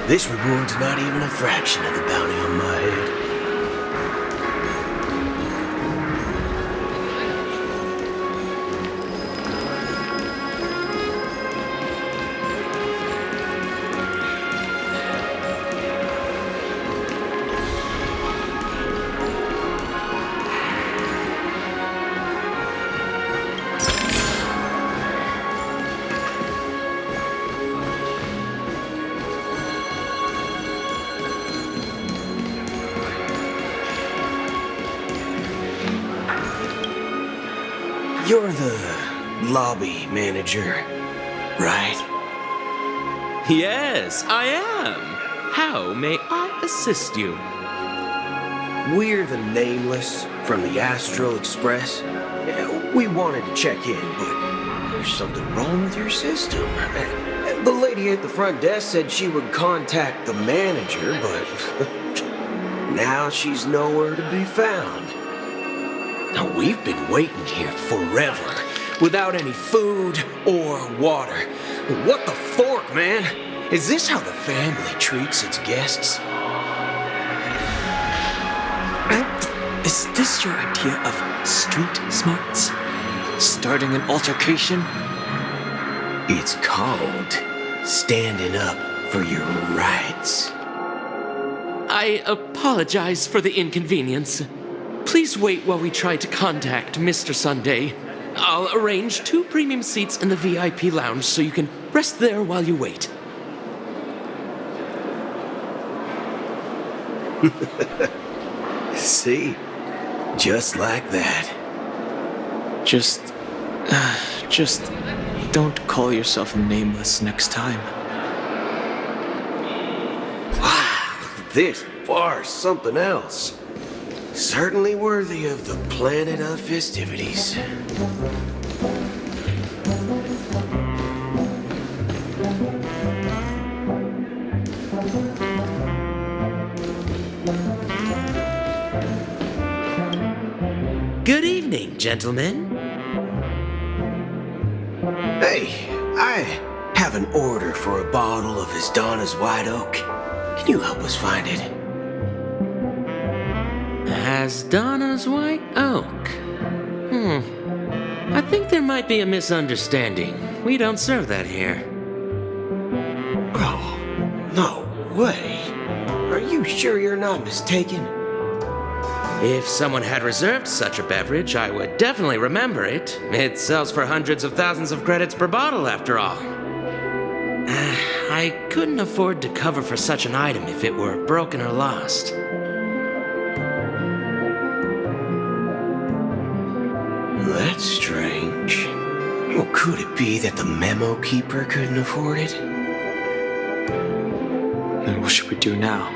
This reward's not even a fraction of the bounty on my head. You're the lobby manager, right? Yes, I am. How may I assist you? We're the Nameless from the Astral Express. We wanted to check in, but there's something wrong with your system. The lady at the front desk said she would contact the manager, but now she's nowhere to be found. Now, we've been waiting here forever, without any food or water. What the fork, man? Is this how the family treats its guests? Is this your idea of street smarts? Starting an altercation? It's called standing up for your rights. I apologize for the inconvenience. Please wait while we try to contact Mr. Sunday. I'll arrange 2 premium seats in the VIP lounge so you can rest there while you wait. See? Just like that. Just don't call yourself Nameless next time. Wow, this bar's something else. Certainly worthy of the planet of festivities. Good evening, gentlemen. Hey, I have an order for a bottle of His Donna's White Oak. Can you help us find it? Donna's White Oak. I think there might be a misunderstanding. We don't serve that here. Oh, no way. Are you sure you're not mistaken? If someone had reserved such a beverage, I would definitely remember it. It sells for hundreds of thousands of credits per bottle, after all. I couldn't afford to cover for such an item if it were broken or lost. That's strange. Well, could it be that the memo keeper couldn't afford it? Then what should we do now?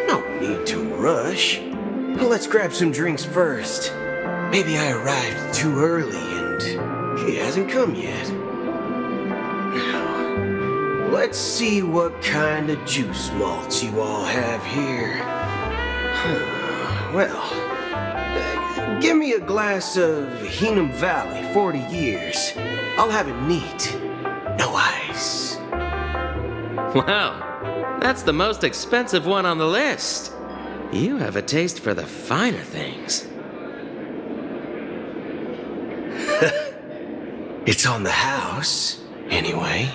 No need to rush. Well, let's grab some drinks first. Maybe I arrived too early and he hasn't come yet. Now, let's see what kind of juice malts you all have here. Well, give me a glass of Heenum Valley, 40 years. I'll have it neat. No ice. Wow, that's the most expensive one on the list. You have a taste for the finer things. It's on the house, anyway.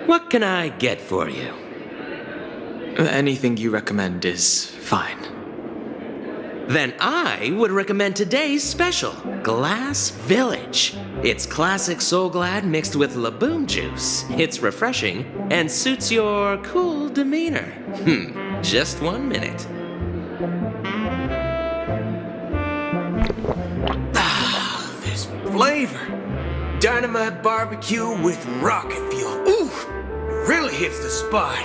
What can I get for you? Anything you recommend is fine. Then I would recommend today's special, Glass Village. It's classic Soul Glad mixed with Laboon juice. It's refreshing and suits your cool demeanor. Just 1 minute. Ah, this flavor. Dynamite barbecue with rocket fuel. Ooh, it really hits the spot.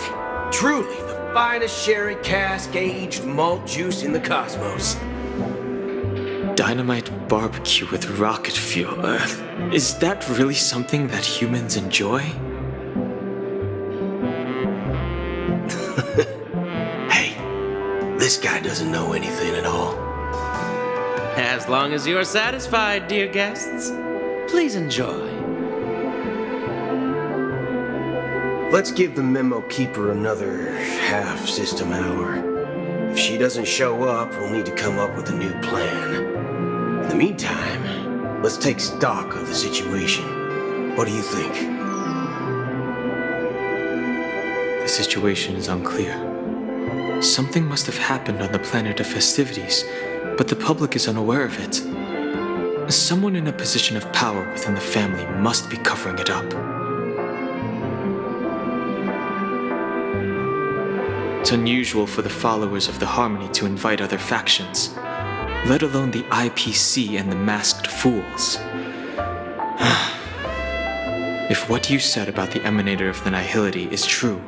Truly the finest sherry cask-aged malt juice in the cosmos. Dynamite barbecue with rocket fuel. Is that really something that humans enjoy? Hey, this guy doesn't know anything at all. As long as you're satisfied, dear guests, please enjoy. Let's give the memo keeper another half-system hour. If she doesn't show up, we'll need to come up with a new plan. In the meantime, let's take stock of the situation. What do you think? The situation is unclear. Something must have happened on the planet of festivities, but the public is unaware of it. Someone in a position of power within the family must be covering it up. It's unusual for the followers of the Harmony to invite other factions, let alone the IPC and the Masked Fools. If what you said about the Emanator of the Nihility is true,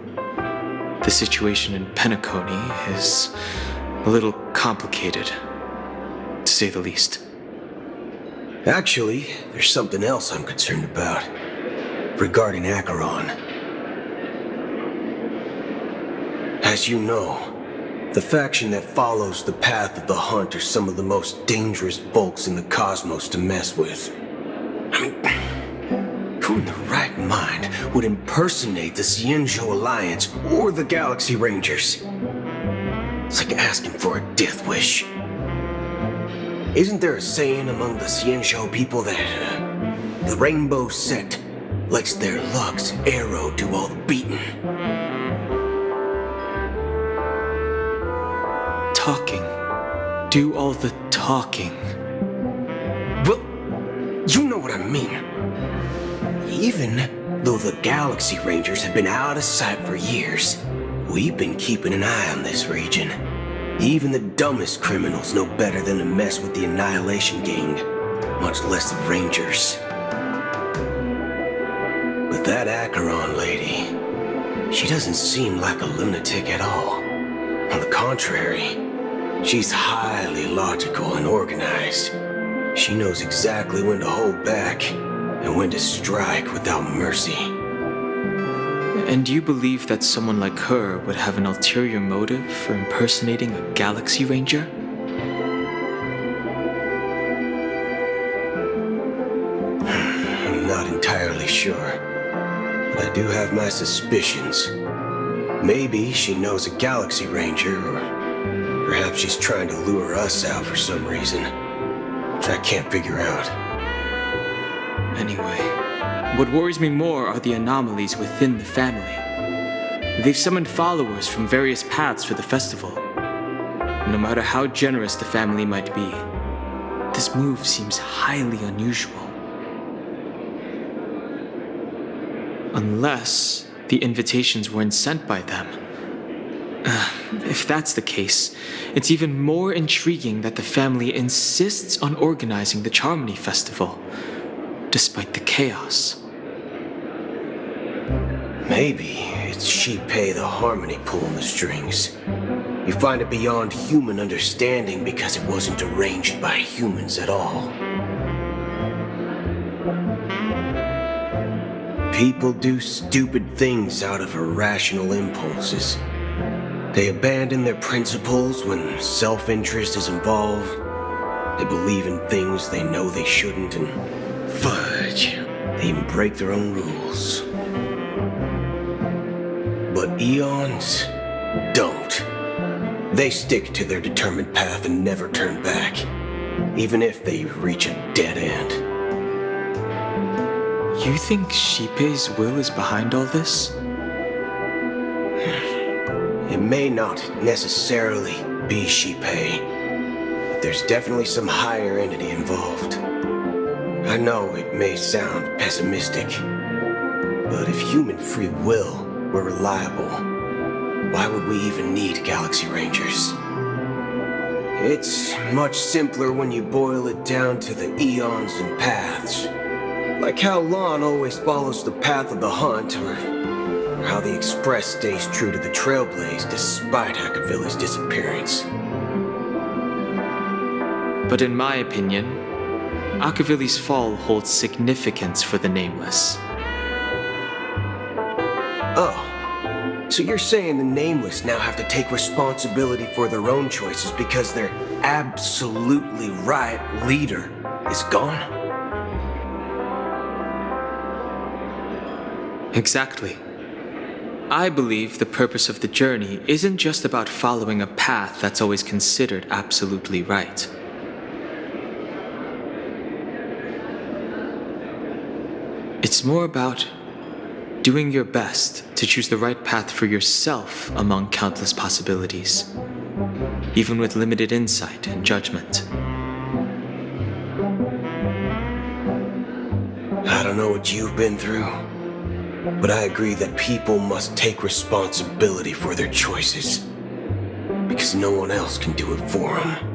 the situation in Penacony is a little complicated, to say the least. Actually, there's something else I'm concerned about. Regarding Acheron. As you know, the faction that follows the path of the Hunt are some of the most dangerous bulks in the cosmos to mess with. I mean, who in the right mind would impersonate the Xianzhou Alliance or the Galaxy Rangers? It's like asking for a death wish. Isn't there a saying among the Xianzhou people that the Rainbow Sect lets their Lux Arrow do all the beating? Talking. Do all the talking. Well, you know what I mean. Even though the Galaxy Rangers have been out of sight for years, we've been keeping an eye on this region. Even the dumbest criminals know better than to mess with the Annihilation Gang, much less the Rangers. But that Acheron lady, she doesn't seem like a lunatic at all. On the contrary, she's highly logical and organized. She knows exactly when to hold back and when to strike without mercy. And you believe that someone like her would have an ulterior motive for impersonating a Galaxy Ranger? I'm not entirely sure, but I do have my suspicions. Maybe she knows a Galaxy Ranger, or perhaps she's trying to lure us out for some reason, which I can't figure out. Anyway, what worries me more are the anomalies within the family. They've summoned followers from various paths for the festival. No matter how generous the family might be, this move seems highly unusual. Unless the invitations weren't sent by them. If that's the case, it's even more intriguing that the family insists on organizing the Charmony Festival, despite the chaos. Maybe it's Shipei the Harmony pulling the strings. You find it beyond human understanding because it wasn't arranged by humans at all. People do stupid things out of irrational impulses. They abandon their principles when self-interest is involved. They believe in things they know they shouldn't, and fudge, they even break their own rules. But Eons don't. They stick to their determined path and never turn back, even if they reach a dead end. You think Shipei's will is behind all this? It may not necessarily be Shipei, but there's definitely some higher entity involved. I know it may sound pessimistic, but if human free will were reliable, why would we even need Galaxy Rangers? It's much simpler when you boil it down to the eons and paths. Like how Lon always follows the path of the Hunt, or how the Express stays true to the Trailblaze despite Akavilla's disappearance. But in my opinion, Akavilla's fall holds significance for the Nameless. Oh, so you're saying the Nameless now have to take responsibility for their own choices because their absolutely right leader is gone? Exactly. I believe the purpose of the journey isn't just about following a path that's always considered absolutely right. It's more about doing your best to choose the right path for yourself among countless possibilities, even with limited insight and judgment. I don't know what you've been through, but I agree that people must take responsibility for their choices, because no one else can do it for them.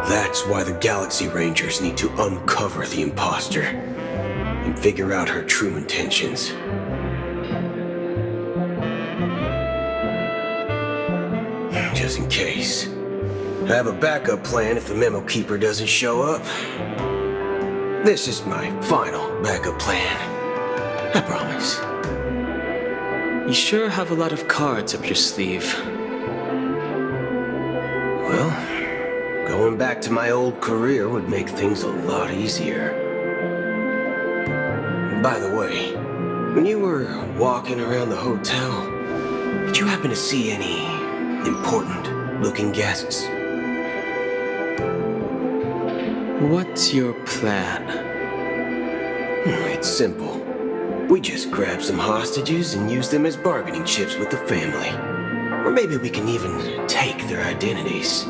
That's why the Galaxy Rangers need to uncover the imposter and figure out her true intentions. Just in case. I have a backup plan if the Memo Keeper doesn't show up. This is my final backup plan. I promise. You sure have a lot of cards up your sleeve. Well, going back to my old career would make things a lot easier. By the way, when you were walking around the hotel, did you happen to see any important-looking guests? What's your plan? It's simple. We just grab some hostages and use them as bargaining chips with the family. Or maybe we can even take their identities.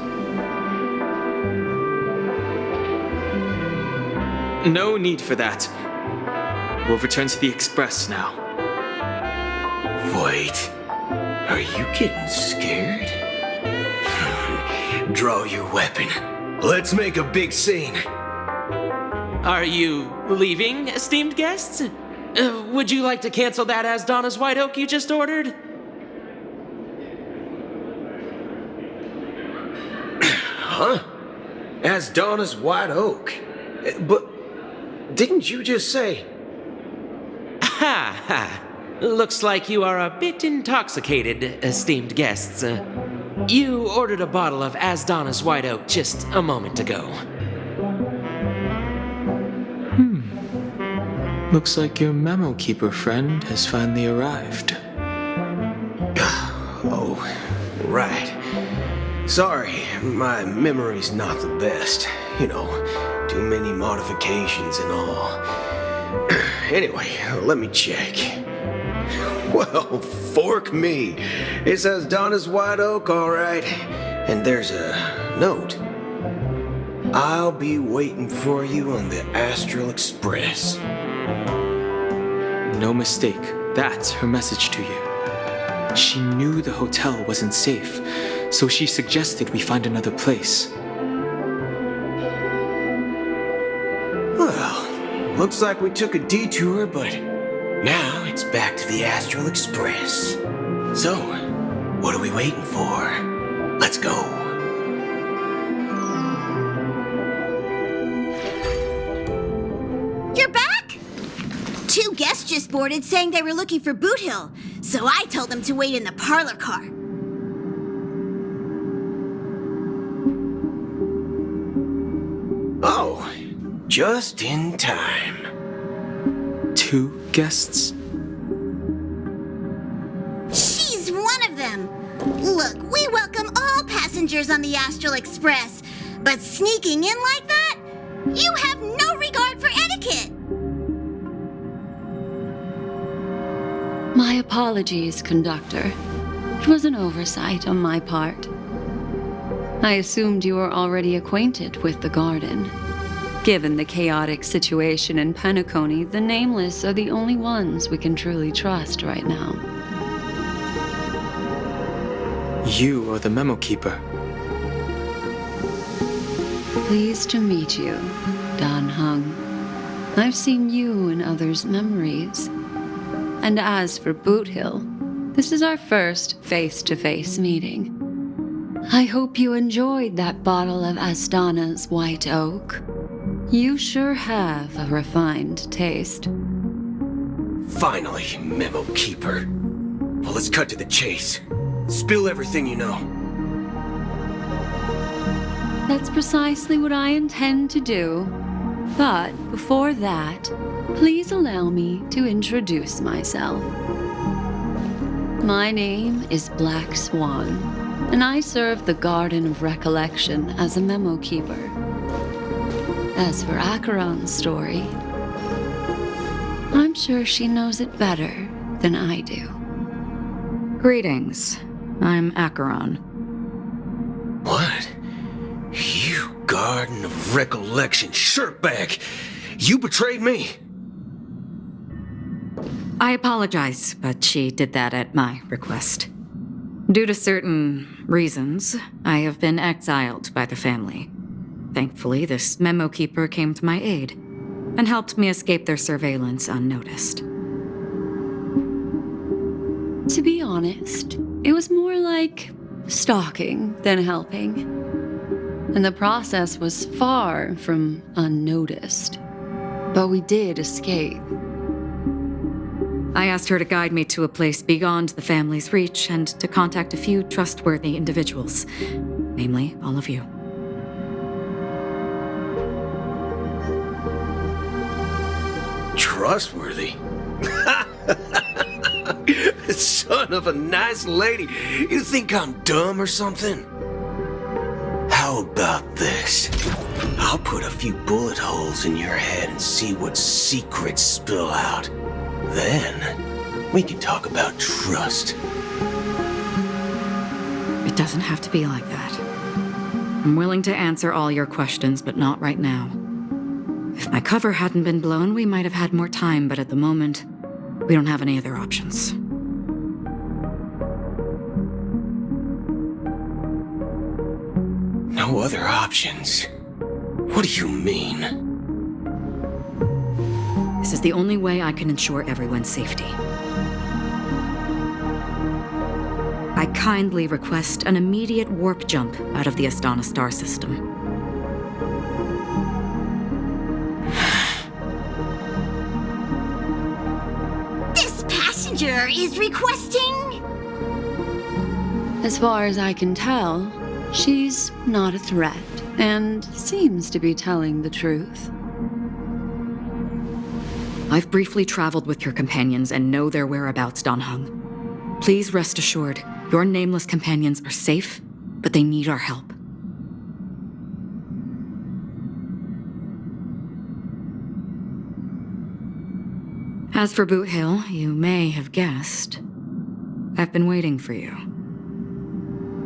No need for that. We'll return to the Express now. Wait, are you getting scared? Draw your weapon. Let's make a big scene. Are you leaving, esteemed guests? Would you like to cancel that Asdana's White Oak you just ordered? Huh? Asdana's White Oak? But didn't you just say... Ha ha. Looks like you are a bit intoxicated, esteemed guests. You ordered a bottle of Asdana's White Oak just a moment ago. Looks like your Memo Keeper friend has finally arrived. Oh, right. Sorry, my memory's not the best. You know, too many modifications and all. Anyway, let me check. Well, fork me. It says Donna's White Oak, all right. And there's a note. I'll be waiting for you on the Astral Express. No mistake, that's her message to you. She knew the hotel wasn't safe, so she suggested we find another place. Well, looks like we took a detour, but now it's back to the Astral Express. So, what are we waiting for? Let's go. You're back? Two guests just boarded saying they were looking for Boot Hill, so I told them to wait in the parlor car. Oh, just in time. Two guests? She's one of them. Look, we welcome all passengers on the Astral Express, but sneaking in like that? You have no regard for etiquette. My apologies, conductor. It was an oversight on my part. I assumed you were already acquainted with the garden. Given the chaotic situation in Penacony, the Nameless are the only ones we can truly trust right now. You are the Memo Keeper. Pleased to meet you, Dan Hung. I've seen you in others' memories. And as for Boot Hill, this is our first face-to-face meeting. I hope you enjoyed that bottle of Astana's White Oak. You sure have a refined taste. Finally, Memo Keeper. Well, let's cut to the chase. Spill everything you know. That's precisely what I intend to do. But before that, Please allow me to introduce myself. My name is Black Swan, and I serve the Garden of Recollection as a memo keeper. As for Acheron's story, I'm sure she knows it better than I do. Greetings. I'm Acheron. What? You Garden of Recollection shirtbag! You betrayed me! I apologize, but she did that at my request. Due to certain reasons, I have been exiled by the family. Thankfully, this memo keeper came to my aid and helped me escape their surveillance unnoticed. To be honest, it was more like stalking than helping. And the process was far from unnoticed. But we did escape. I asked her to guide me to a place beyond the family's reach and to contact a few trustworthy individuals, namely all of you. Trustworthy? Son of a nice lady. You think I'm dumb or something? How about this? I'll put a few bullet holes in your head and see what secrets spill out. Then, we can talk about trust. It doesn't have to be like that. I'm willing to answer all your questions, but not right now. If my cover hadn't been blown, we might have had more time, but at the moment, we don't have any other options. No other options? What do you mean? This is the only way I can ensure everyone's safety. I kindly request an immediate warp jump out of the Astana star system. This passenger is requesting... As far as I can tell, she's not a threat and seems to be telling the truth. I've briefly traveled with your companions and know their whereabouts, Dan Heng. Please rest assured, your nameless companions are safe, but they need our help. As for Boot Hill, you may have guessed, I've been waiting for you.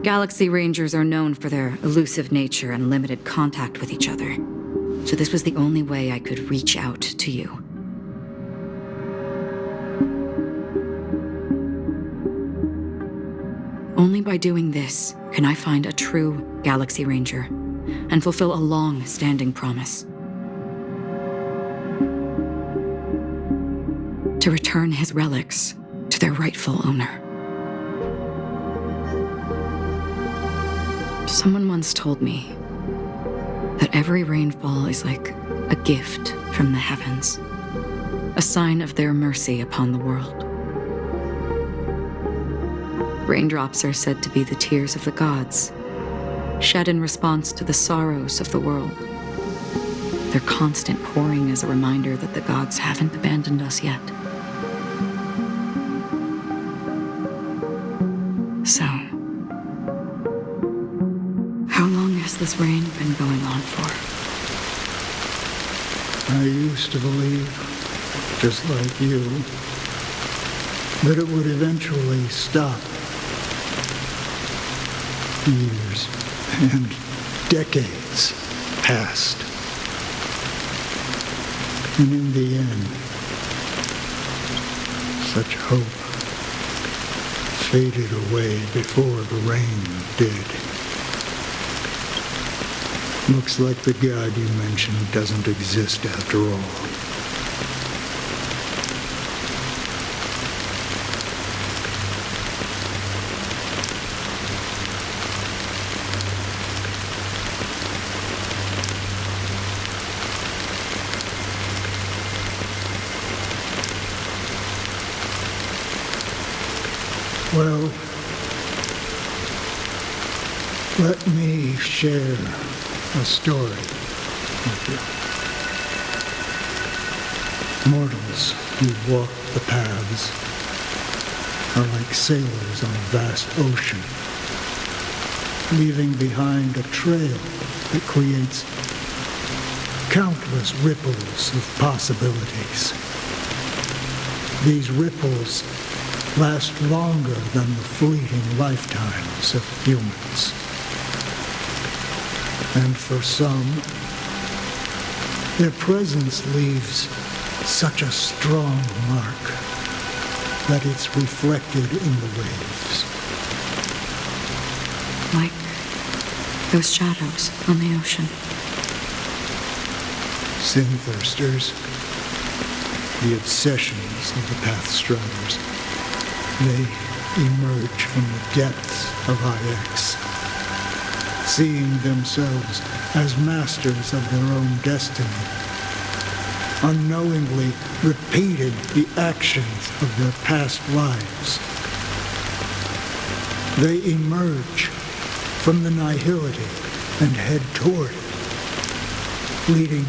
Galaxy Rangers are known for their elusive nature and limited contact with each other, so this was the only way I could reach out to you. Only by doing this can I find a true Galaxy Ranger and fulfill a long-standing promise. To return his relics to their rightful owner. Someone once told me that every rainfall is like a gift from the heavens, a sign of their mercy upon the world. Raindrops are said to be the tears of the gods, shed in response to the sorrows of the world. Their constant pouring is a reminder that the gods haven't abandoned us yet. So, how long has this rain been going on for? I used to believe, just like you, that it would eventually stop. Years and decades passed. And in the end, such hope faded away before the rain did. Looks like the god you mentioned doesn't exist after all. Well, let me share a story with you. Mortals who walk the paths are like sailors on a vast ocean, leaving behind a trail that creates countless ripples of possibilities. These ripples last longer than the fleeting lifetimes of humans. And for some, their presence leaves such a strong mark that it's reflected in the waves. Like those shadows on the ocean. Sin-thirsters, the obsessions of the Pathstriders, they emerge from the depths of IX, seeing themselves as masters of their own destiny, unknowingly repeating the actions of their past lives. They emerge from the nihility and head toward it, leading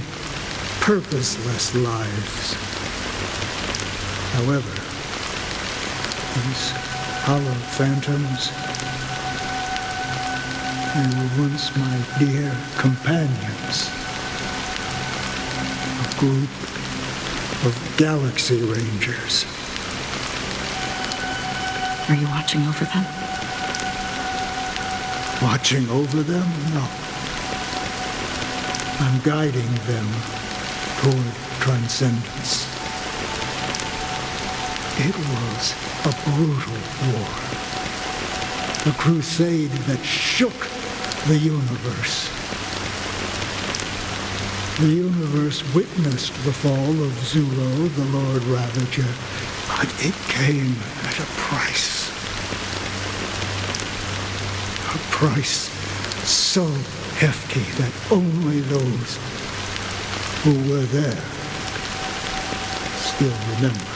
purposeless lives. However, these hollow phantoms, they were once my dear companions. A group of Galaxy Rangers. Are you watching over them? Watching over them? No. I'm guiding them toward transcendence. It was a brutal war. A crusade that shook the universe. The universe witnessed the fall of Zulo, the Lord Ravager, but it came at a price. A price so hefty that only those who were there still remember.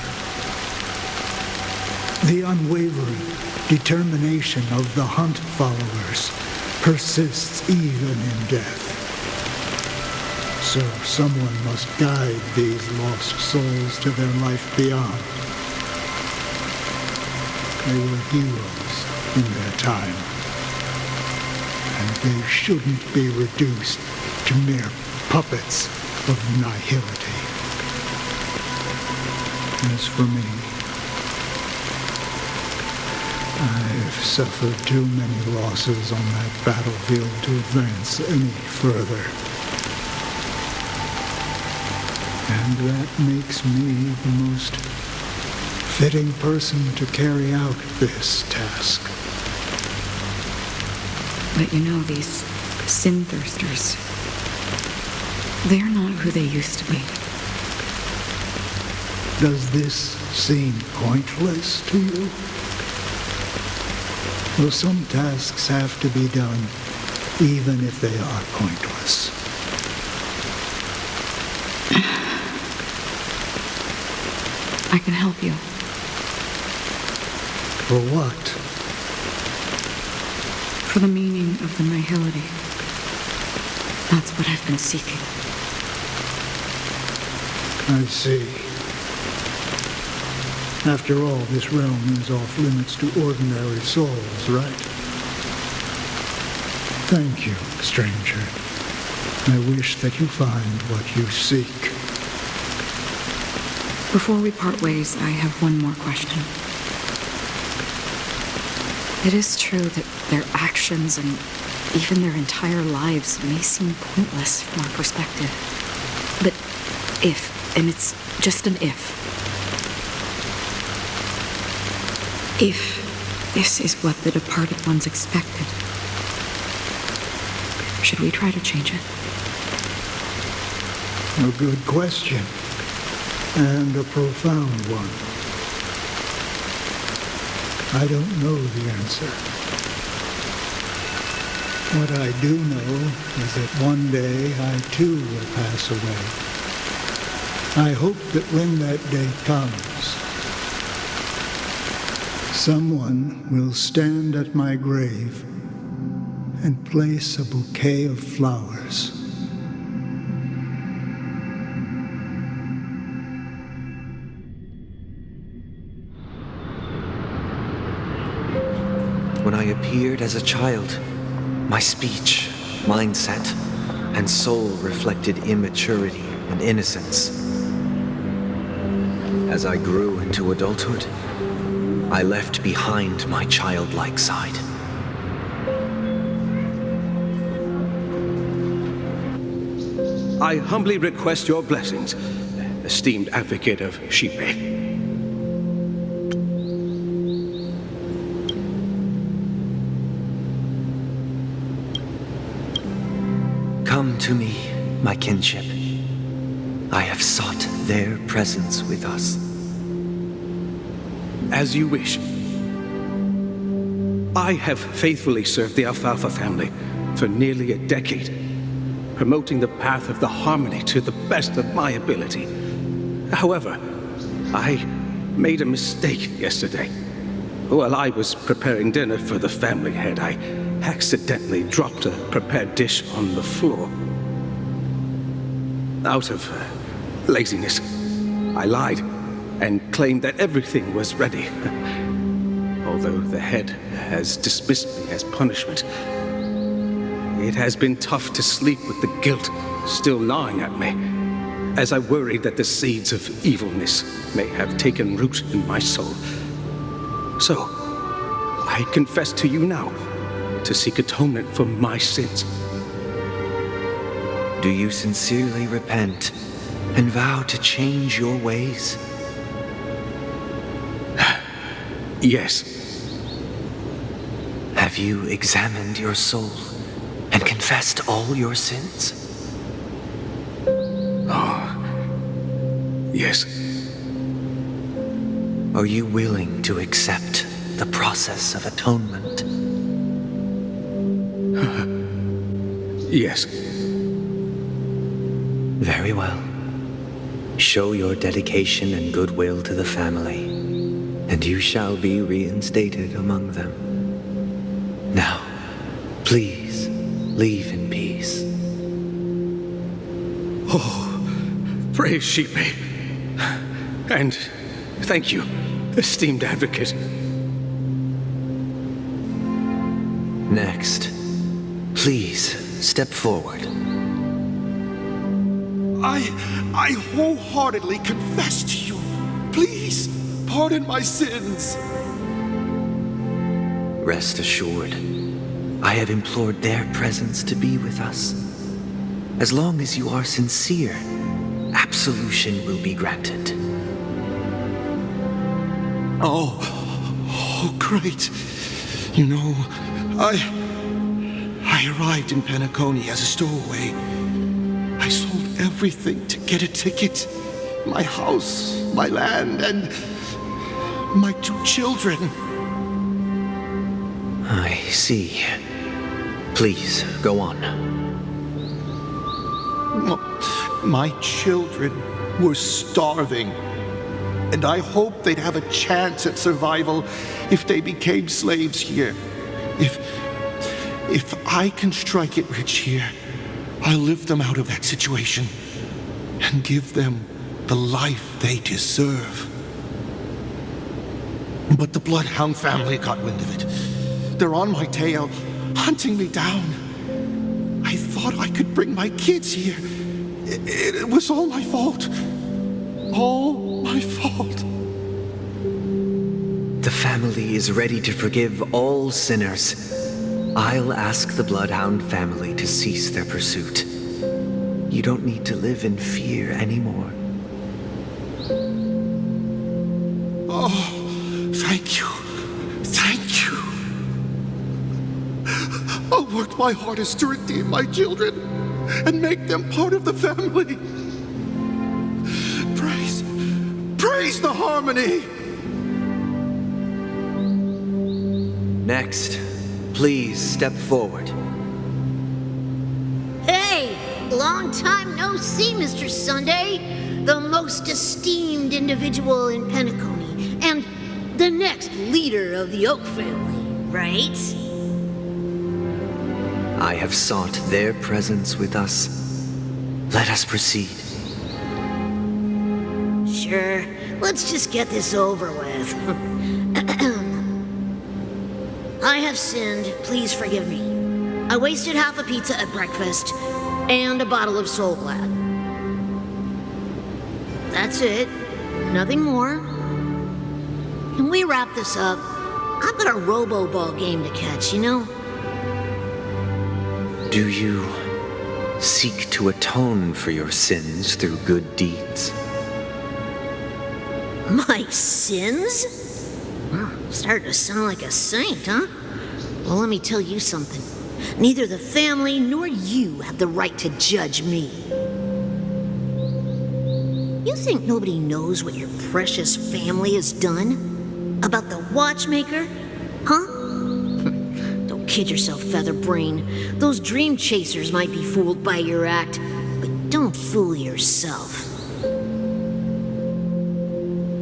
The unwavering determination of the Hunt followers persists even in death. So someone must guide these lost souls to their life beyond. They were heroes in their time, and they shouldn't be reduced to mere puppets of nihility. As for me, I've suffered too many losses on that battlefield to advance any further. And that makes me the most fitting person to carry out this task. But you know, these sin-thirsters, they're not who they used to be. Does this seem pointless to you? Well, some tasks have to be done, even if they are pointless. I can help you. For what? For the meaning of the nihility. That's what I've been seeking. I see. After all, this realm is off limits to ordinary souls, right? Thank you, stranger. I wish that you find what you seek. Before we part ways, I have one more question. It is true that their actions and even their entire lives may seem pointless from our perspective. But if, and it's just an if this is what the departed ones expected, should we try to change it? A good question. And a profound one. I don't know the answer. What I do know is that one day I too will pass away. I hope that when that day comes, someone will stand at my grave and place a bouquet of flowers. when I appeared as a child. My speech, mindset, and soul reflected immaturity and innocence. As I grew into adulthood, I left behind my childlike side. I humbly request your blessings, esteemed advocate of Shipe. Come to me, my kinship. I have sought their presence with us. As you wish. I have faithfully served the Alfalfa family for nearly a decade, promoting the path of the harmony to the best of my ability. However, I made a mistake yesterday. While I was preparing dinner for the family head, I accidentally dropped a prepared dish on the floor. Out of laziness, I lied and claimed that everything was ready. Although the head has dismissed me as punishment, it has been tough to sleep with the guilt still gnawing at me, as I worried that the seeds of evilness may have taken root in my soul. So, I confess to you now, to seek atonement for my sins. Do you sincerely repent and vow to change your ways? Yes. Have you examined your soul and confessed all your sins? Yes. Are you willing to accept the process of atonement? Yes. Very well. Show your dedication and goodwill to the family, and you shall be reinstated among them. Now, please, leave in peace. Oh, praise Shipe. And thank you, esteemed advocate. Next, please step forward. I wholeheartedly confess to you. Please, pardon my sins. Rest assured, I have implored their presence to be with us. As long as you are sincere, absolution will be granted. Oh, great. You know, I arrived in Penacony as a stowaway. I sold everything to get a ticket. My house, my land, and my 2 children. I see. Please, go on. My children were starving, and I hoped they'd have a chance at survival if they became slaves here. If I can strike it rich here, I'll lift them out of that situation and give them the life they deserve. But the Bloodhound family got wind of it. They're on my tail, hunting me down. I thought I could bring my kids here. It was all my fault. All my fault. The family is ready to forgive all sinners. I'll ask the Bloodhound family to cease their pursuit. You don't need to live in fear anymore. Oh, thank you. Thank you. I'll work my hardest to redeem my children and make them part of the family. Praise the harmony. Next, please step forward. Hey, long time no see, Mr. Sunday. The most esteemed individual in Penacony, and the next leader of the Oak family, right? I have sought their presence with us. Let us proceed. Sure, let's just get this over with. I have sinned. Please forgive me. I wasted half a pizza at breakfast and a bottle of Soul Glad. That's it. Nothing more. Can we wrap this up? I've got a robo-ball game to catch, you know? Do you seek to atone for your sins through good deeds? My sins? Well, starting to sound like a saint, huh? Well, let me tell you something. Neither the family nor you have the right to judge me. You think nobody knows what your precious family has done? About the watchmaker? Huh? Don't kid yourself, Featherbrain. Those dream chasers might be fooled by your act, but don't fool yourself.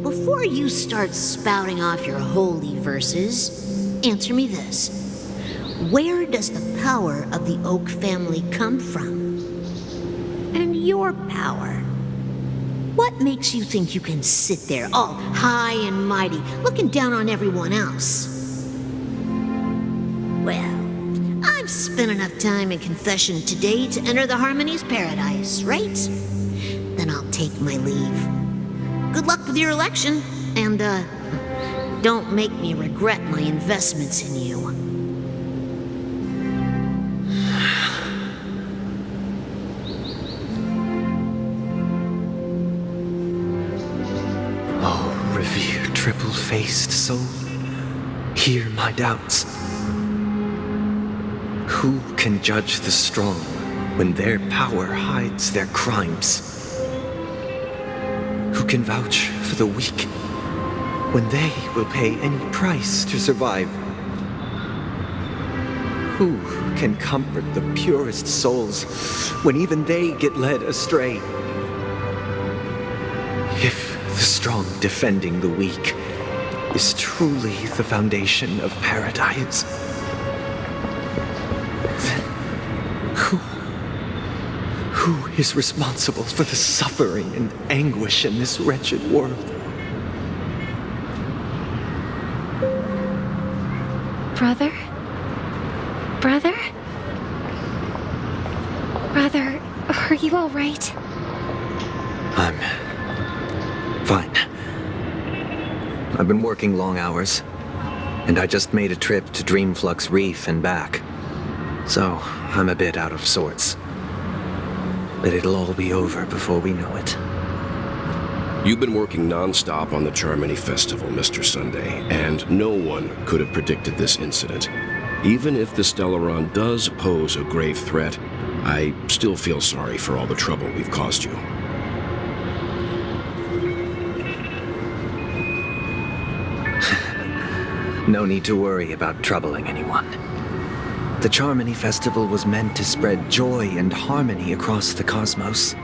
Before you start spouting off your holy verses, answer me this. Where does the power of the Oak family come from? And your power? What makes you think you can sit there all high and mighty, looking down on everyone else? Well, I've spent enough time in confession today to enter the Harmony's paradise, right? Then I'll take my leave. Good luck with your election, and, don't make me regret my investments in you. Revered triple-faced soul, hear my doubts. Who can judge the strong when their power hides their crimes? Who can vouch for the weak when they will pay any price to survive? Who can comfort the purest souls when even they get led astray? If the strong defending the weak is truly the foundation of paradise, then who is responsible for the suffering and anguish in this wretched world? Brother? Brother? Brother, are you all right? I'm fine. I've been working long hours, and I just made a trip to Dreamflux Reef and back. So, I'm a bit out of sorts. But it'll all be over before we know it. You've been working non-stop on the Charmony Festival, Mr. Sunday, and no one could have predicted this incident. Even if the Stellaron does pose a grave threat, I still feel sorry for all the trouble we've caused you. No need to worry about troubling anyone. The Charmony Festival was meant to spread joy and harmony across the cosmos.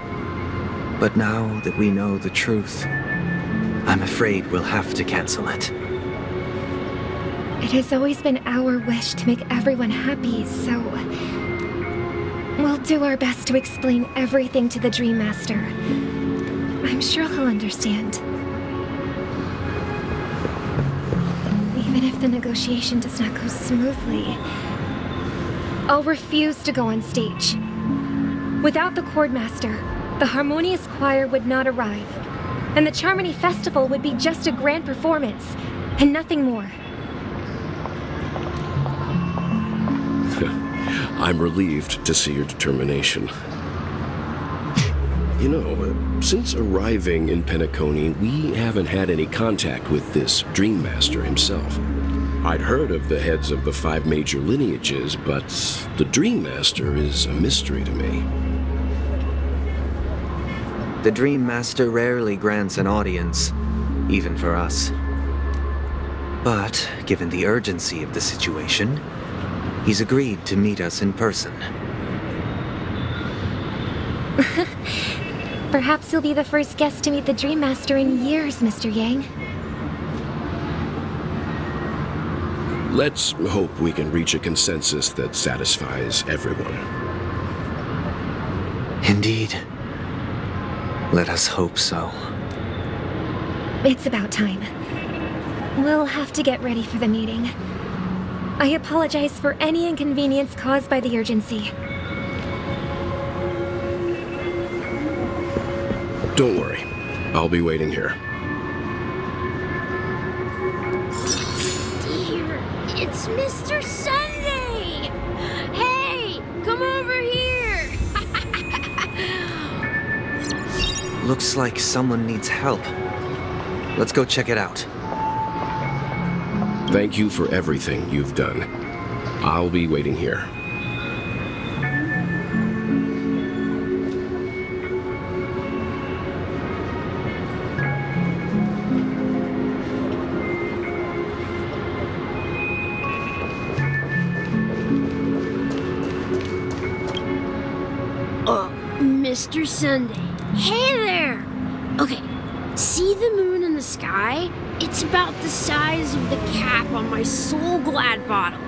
But now that we know the truth, I'm afraid we'll have to cancel it. It has always been our wish to make everyone happy, so we'll do our best to explain everything to the Dream Master. I'm sure he'll understand. Even if the negotiation does not go smoothly, I'll refuse to go on stage. Without the Chord Master, the Harmonious Choir would not arrive, and the Charmony Festival would be just a grand performance, and nothing more. I'm relieved to see your determination. You know, since arriving in Penacony, we haven't had any contact with this Dream Master himself. I'd heard of the heads of the 5 major lineages, but the Dream Master is a mystery to me. The Dream Master rarely grants an audience, even for us. But, given the urgency of the situation, he's agreed to meet us in person. Perhaps you'll be the first guest to meet the Dream Master in years, Mr. Yang. Let's hope we can reach a consensus that satisfies everyone. Indeed. Let us hope so. It's about time. We'll have to get ready for the meeting. I apologize for any inconvenience caused by the urgency. Don't worry. I'll be waiting here. Dear, it's Mr. Sunday! Hey, come over here! Looks like someone needs help. Let's go check it out. Thank you for everything you've done. I'll be waiting here. Mr. Sunday. Hey there! Okay, see the moon in the sky? It's about the size of the cap on my Soul Glad bottle.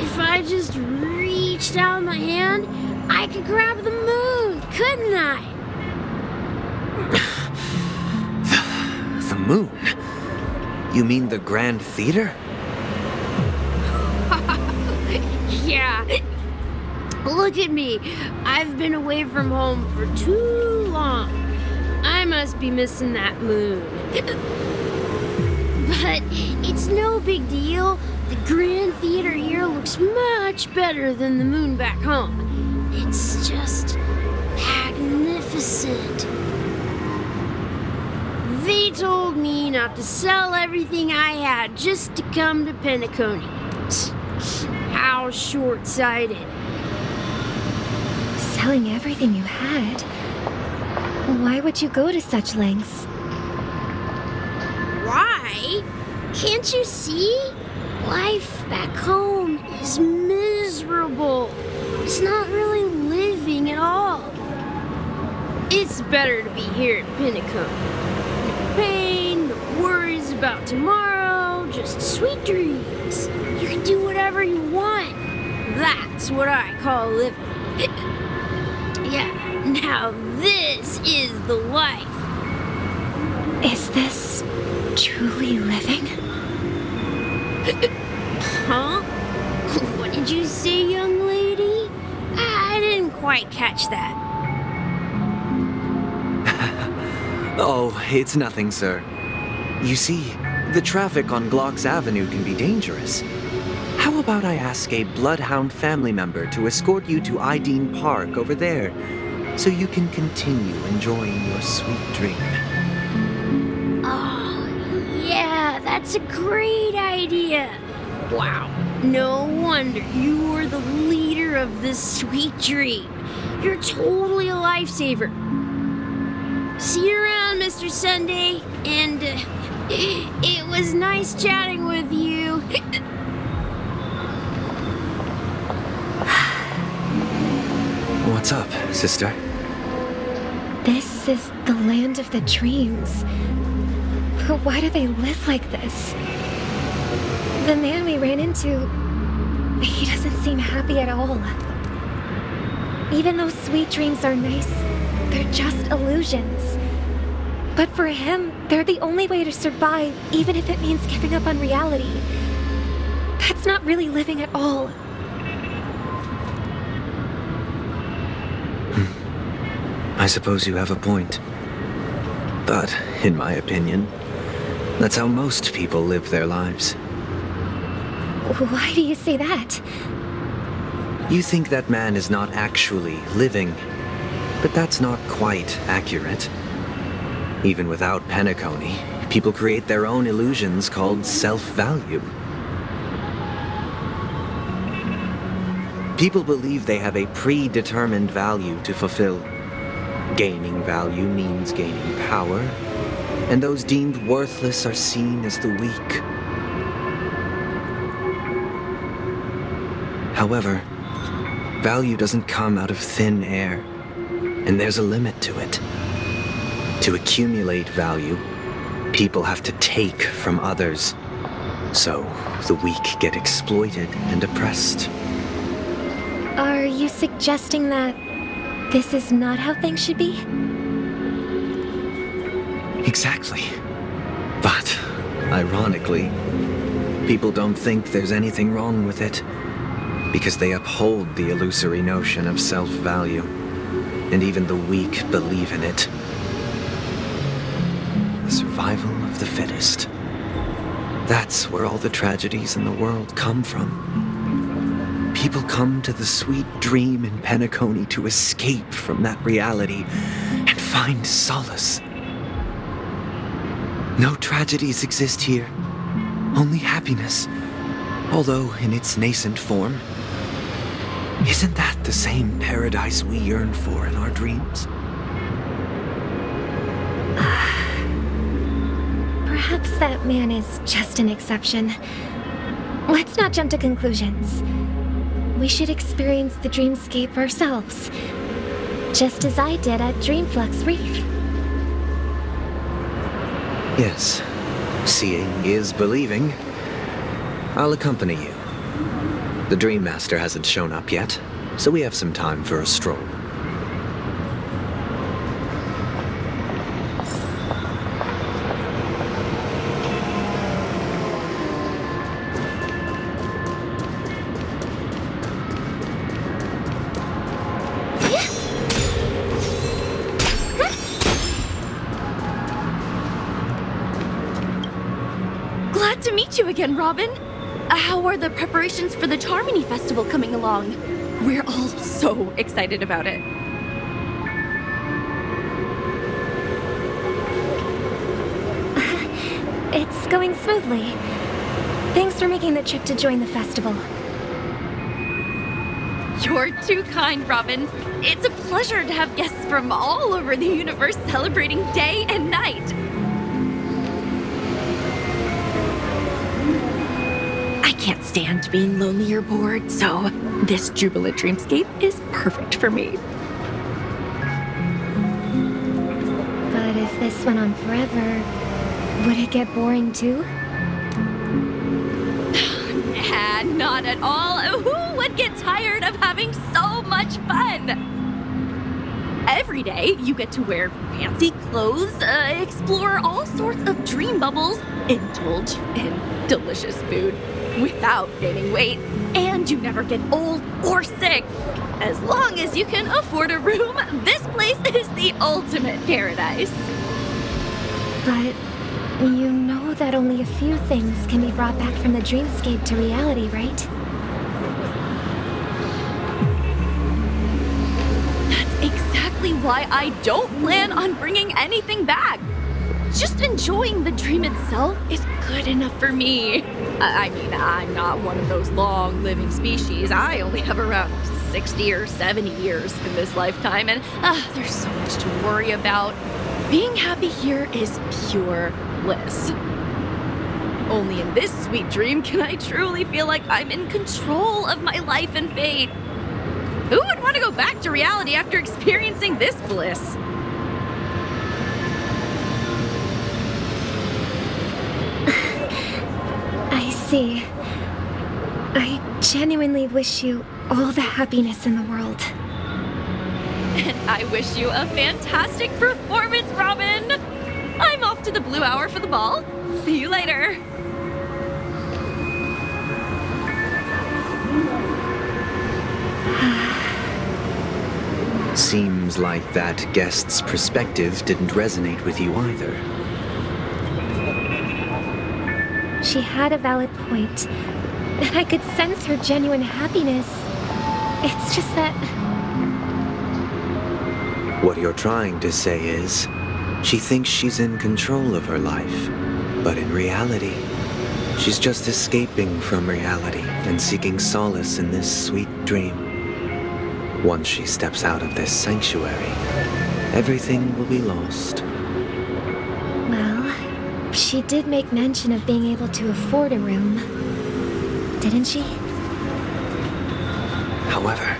If I just reached out my hand, I could grab the moon, couldn't I? The moon? You mean the Grand Theater? Yeah. Look at me. I've been away from home for too long. I must be missing that moon. But it's no big deal. The Grand Theater here looks much better than the moon back home. It's just magnificent. They told me not to sell everything I had just to come to Penacony. How short-sighted. Selling everything you had? Why would you go to such lengths? Why? Can't you see? Life back home is miserable. It's not really living at all. It's better to be here at Penacony. No pain, no worries about tomorrow, just sweet dreams. You can do whatever you want. That's what I call living. Yeah, now this is the life. Is this truly living? Huh? What did you say, young lady? I didn't quite catch that. Oh, it's nothing, sir. You see, the traffic on Glocks Avenue can be dangerous. How about I ask a Bloodhound family member to escort you to Ideen Park over there, so you can continue enjoying your sweet dream? Oh, yeah, that's a great idea. Wow, no wonder you were the leader of this sweet dream. You're totally a lifesaver. See you around, Mr. Sunday, and it was nice chatting with you. What's up, sister? This is the land of the dreams. But why do they live like this? The man we ran into, he doesn't seem happy at all. Even though sweet dreams are nice, they're just illusions. But for him, they're the only way to survive, even if it means giving up on reality. That's not really living at all. I suppose you have a point. But, in my opinion, that's how most people live their lives. Why do you say that? You think that man is not actually living, but that's not quite accurate. Even without Penacony, people create their own illusions called self-value. People believe they have a predetermined value to fulfill. Gaining value means gaining power, and those deemed worthless are seen as the weak. However, value doesn't come out of thin air, and there's a limit to it. To accumulate value, people have to take from others, so the weak get exploited and oppressed. Are you suggesting that this is not how things should be? Exactly. But, ironically, People don't think there's anything wrong with it, because they uphold the illusory notion of self-value, and even the weak believe in it. The survival of the fittest. That's where all the tragedies in the world come from. People come to the sweet dream in Penacony to escape from that reality and find solace. No tragedies exist here, only happiness, although in its nascent form. Isn't that the same paradise we yearn for in our dreams? Perhaps that man is just an exception. Let's not jump to conclusions. We should experience the dreamscape ourselves, just as I did at Dreamflux Reef. Yes, seeing is believing. I'll accompany you. The Dream Master hasn't shown up yet, so we have some time for a stroll. Glad to meet you again, Robin. How are the preparations for the Charmony Festival coming along? We're all so excited about it. It's going smoothly. Thanks for making the trip to join the festival. You're too kind, Robin. It's a pleasure to have guests from all over the universe celebrating day and night. I can't stand being lonely or bored, so this jubilant dreamscape is perfect for me. But if this went on forever, would it get boring too? Nah, not at all. Who would get tired of having so much fun? Every day, you get to wear fancy clothes, explore all sorts of dream bubbles, indulge in delicious food without gaining weight, and you never get old or sick. As long as you can afford a room, this place is the ultimate paradise. But you know that only a few things can be brought back from the dreamscape to reality, right? That's exactly why I don't plan on bringing anything back. Just enjoying the dream itself is good enough for me. I mean, I'm not one of those long-living species. I only have around 60 or 70 years in this lifetime, and there's so much to worry about. Being happy here is pure bliss. Only in this sweet dream can I truly feel like I'm in control of my life and fate. Who would want to go back to reality after experiencing this bliss? I see. I genuinely wish you all the happiness in the world. And I wish you a fantastic performance, Robin! I'm off to the Blue Hour for the ball. See you later. Seems like that guest's perspective didn't resonate with you either. She had a valid point, and I could sense her genuine happiness. It's just that... What you're trying to say is, she thinks she's in control of her life, but in reality, she's just escaping from reality and seeking solace in this sweet dream. Once she steps out of this sanctuary, everything will be lost. Well, she did make mention of being able to afford a room, didn't she? However,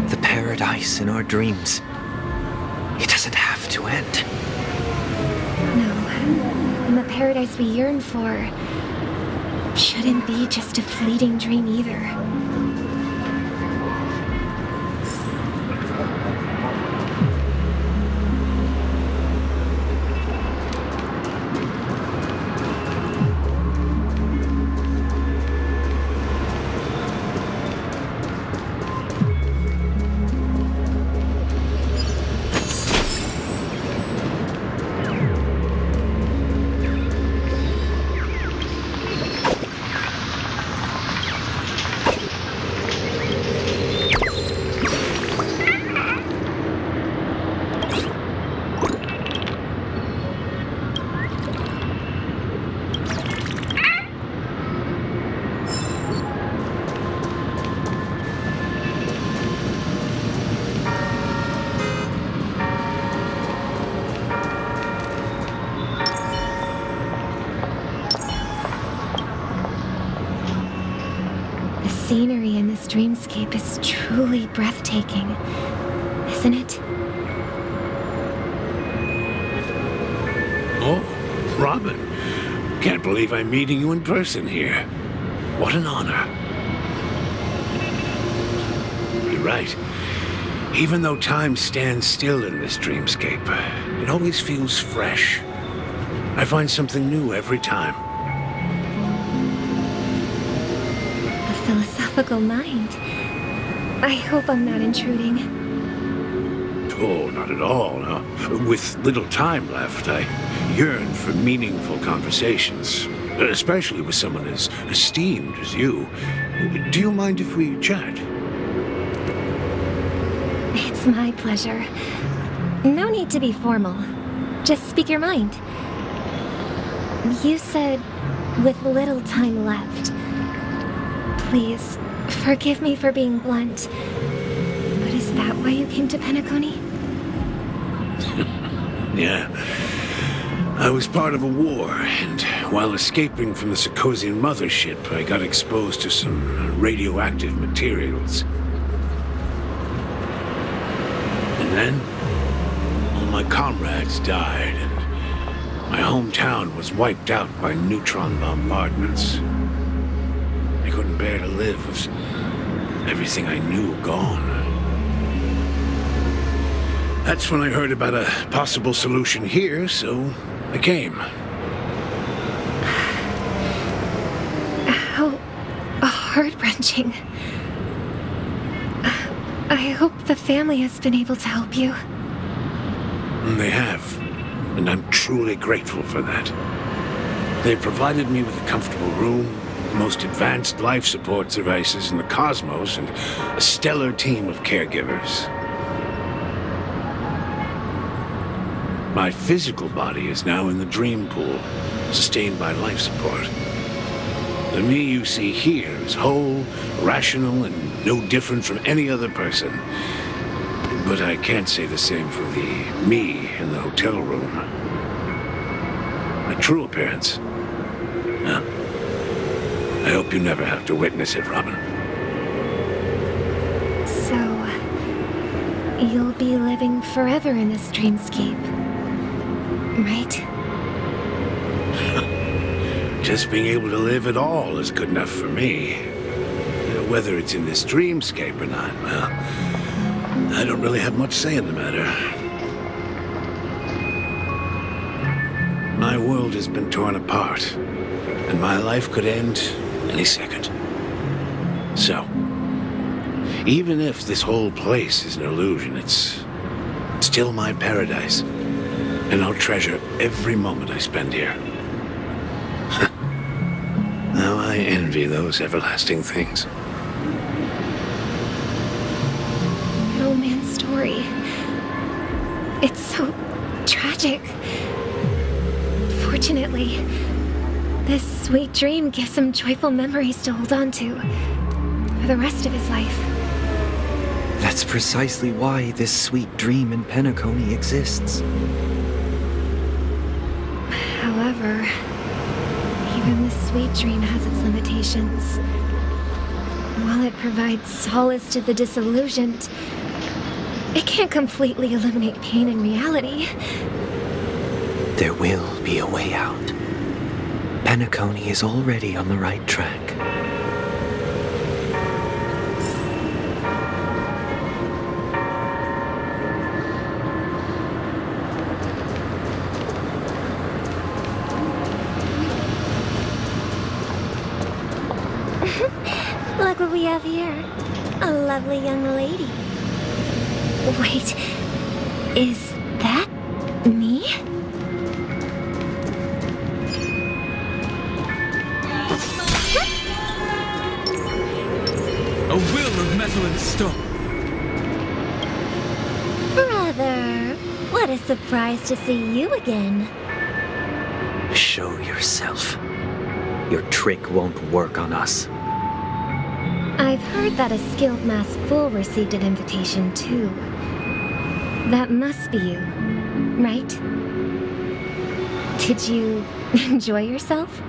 the paradise in our dreams, it doesn't have to end. No, and the paradise we yearn for shouldn't be just a fleeting dream either. this dreamscape is truly breathtaking, isn't it? Oh, Robin. Can't believe I'm meeting you in person here. What an honor. You're right. Even though time stands still in this dreamscape, it always feels fresh. I find something new every time. A philosophical mind. I hope I'm not intruding. Oh, not at all, no. With little time left, I yearn for meaningful conversations, especially with someone as esteemed as you. Do you mind if we chat? It's my pleasure. No need to be formal. Just speak your mind. You said, with little time left. Please, forgive me for being blunt. But is that why you came to Penacony? Yeah. I was part of a war, and while escaping from the Sarkosian mothership, I got exposed to some radioactive materials. And then, all my comrades died, and my hometown was wiped out by neutron bombardments. I couldn't bear to live with everything I knew gone. That's when I heard about a possible solution here, so I came. How heart-wrenching. I hope the family has been able to help you. They have, and I'm truly grateful for that. They provided me with a comfortable room, the most advanced life support devices in the cosmos, and a stellar team of caregivers. My physical body is now in the dream pool, sustained by life support. The me you see here is whole, rational, and no different from any other person. But I can't say the same for the me in the hotel room. My true appearance. Huh? I hope you never have to witness it, Robin. So, you'll be living forever in this dreamscape, right? Just being able to live at all is good enough for me. Whether it's in this dreamscape or not, well, I don't really have much say in the matter. My world has been torn apart, and my life could end any second. So, even if this whole place is an illusion, it's still my paradise, and I'll treasure every moment I spend here. Now I envy those everlasting things. An old man's story. It's so tragic. Fortunately, this sweet dream gives him joyful memories to hold on to for the rest of his life. That's precisely why this sweet dream in Penacony exists. However, even the sweet dream has its limitations. While it provides solace to the disillusioned, it can't completely eliminate pain in reality. There will be a way out. Penacony is already on the right track. Look what we have here. A lovely young lady. Wait, is that me? A will of metal and stone. Brother, what a surprise to see you again. Show yourself. Your trick won't work on us. I've heard that a skilled masked fool received an invitation too. That must be you, right? Did you enjoy yourself?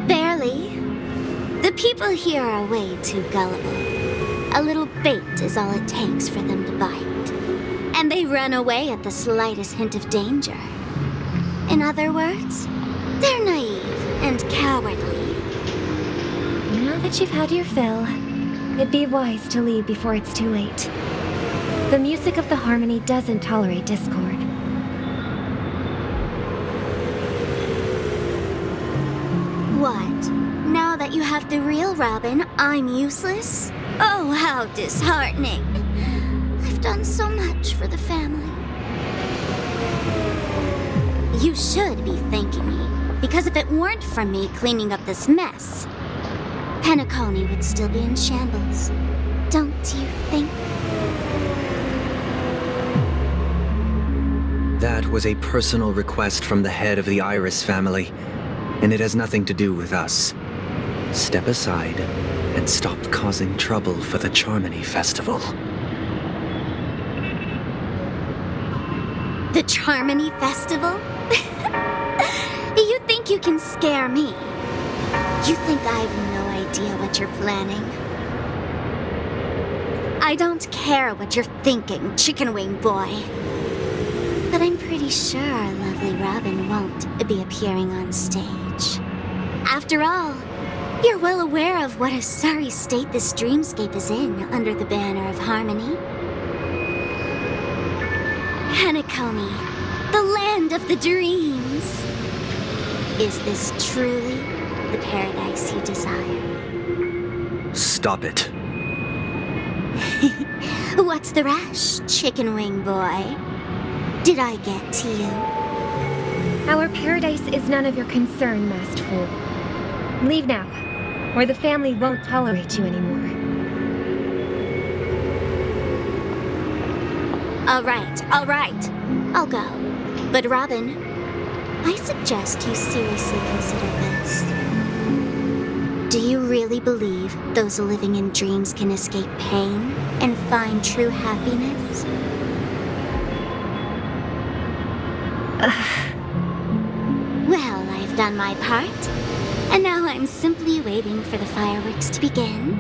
Barely. The People here are way too gullible. A little bait is all it takes for them to bite. And they run away at the slightest hint of danger. In other words, they're naive and cowardly. Now that you've had your fill, it'd be wise to leave before it's too late. The music of the harmony doesn't tolerate discord. What? Now that you have the real Robin, I'm useless? Oh, how disheartening. I've done so much for the family. You should be thanking me, because if it weren't for me cleaning up this mess, Penacony would still be in shambles. Don't you think? That was a personal request from the head of the Iris family, and it has nothing to do with us. Step aside and stop causing trouble for the Charmony Festival. The Charmony Festival? You think you can scare me? You think I have no idea what you're planning? I don't care what you're thinking, chicken wing boy. But I'm pretty sure our lovely Robin won't be appearing on stage. After all, you're well aware of what a sorry state this dreamscape is in under the banner of harmony. Penacony, the land of the dreams. Is this truly the paradise you desire? Stop it. What's the rush, chicken wing boy? Did I get to you? Our paradise is none of your concern, masked fool. Leave now, or the family won't tolerate you anymore. All right. I'll go. But Robin, I suggest you seriously consider this. Do you really believe those living in dreams can escape pain and find true happiness? Well, I've done my part, and now I'm simply waiting for the fireworks to begin.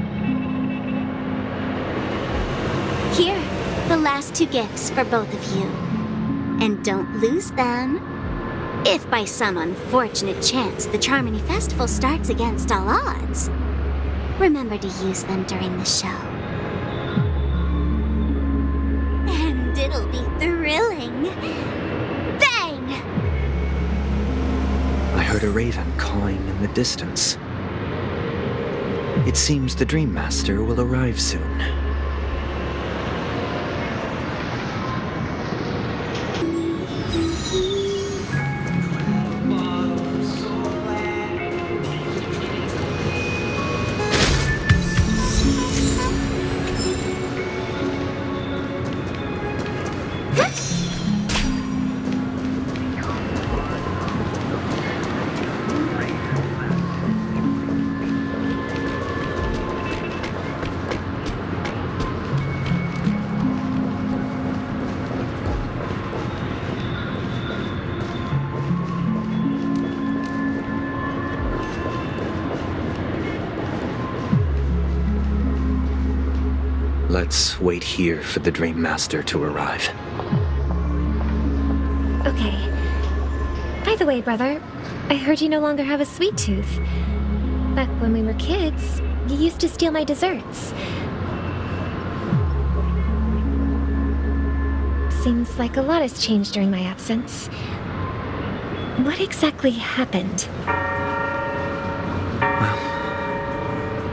Here, the last 2 gifts for both of you. And don't lose them. If by some unfortunate chance the Charmony Festival starts against all odds, remember to use them during the show. And it'll be thrilling. Bang! I heard a raven cawing in the distance. It seems the Dream Master will arrive soon. Let's wait here for the Dream Master to arrive. Okay. By the way, brother, I heard you no longer have a sweet tooth. Back when we were kids, you used to steal my desserts. Seems like a lot has changed during my absence. What exactly happened?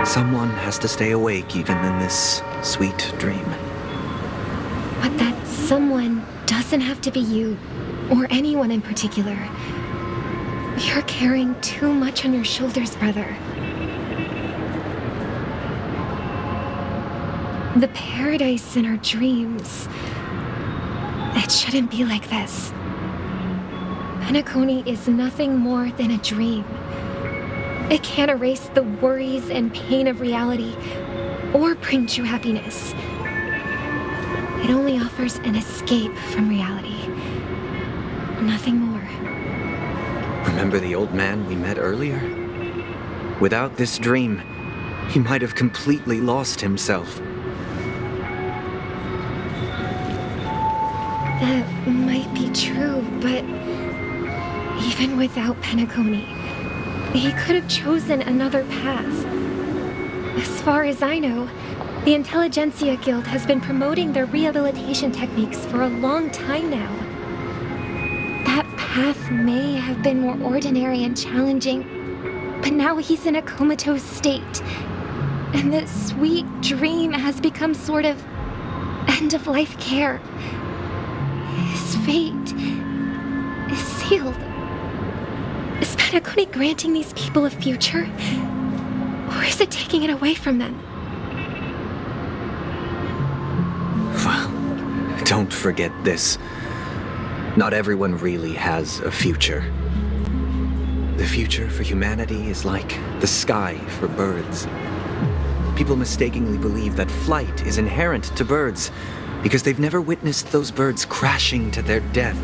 Someone has to stay awake even in this sweet dream. But that someone doesn't have to be you, or anyone in particular. You're carrying too much on your shoulders, brother. The paradise in our dreams. It shouldn't be like this. Penacony is nothing more than a dream. It can't erase the worries and pain of reality, or bring true happiness. It only offers an escape from reality. Nothing more. Remember the old man we met earlier? Without this dream, he might have completely lost himself. That might be true, but even without Penacony, he could have chosen another path. As far as I know, the Intelligentsia Guild has been promoting their rehabilitation techniques for a long time now. That path may have been more ordinary and challenging, but now he's in a comatose state, and the sweet dream has become sort of end-of-life care. His fate is sealed. Is Penacony granting these people a future? Or is it taking it away from them? Well, don't forget this. Not everyone really has a future. The future for humanity is like the sky for birds. People mistakenly believe that flight is inherent to birds because they've never witnessed those birds crashing to their death.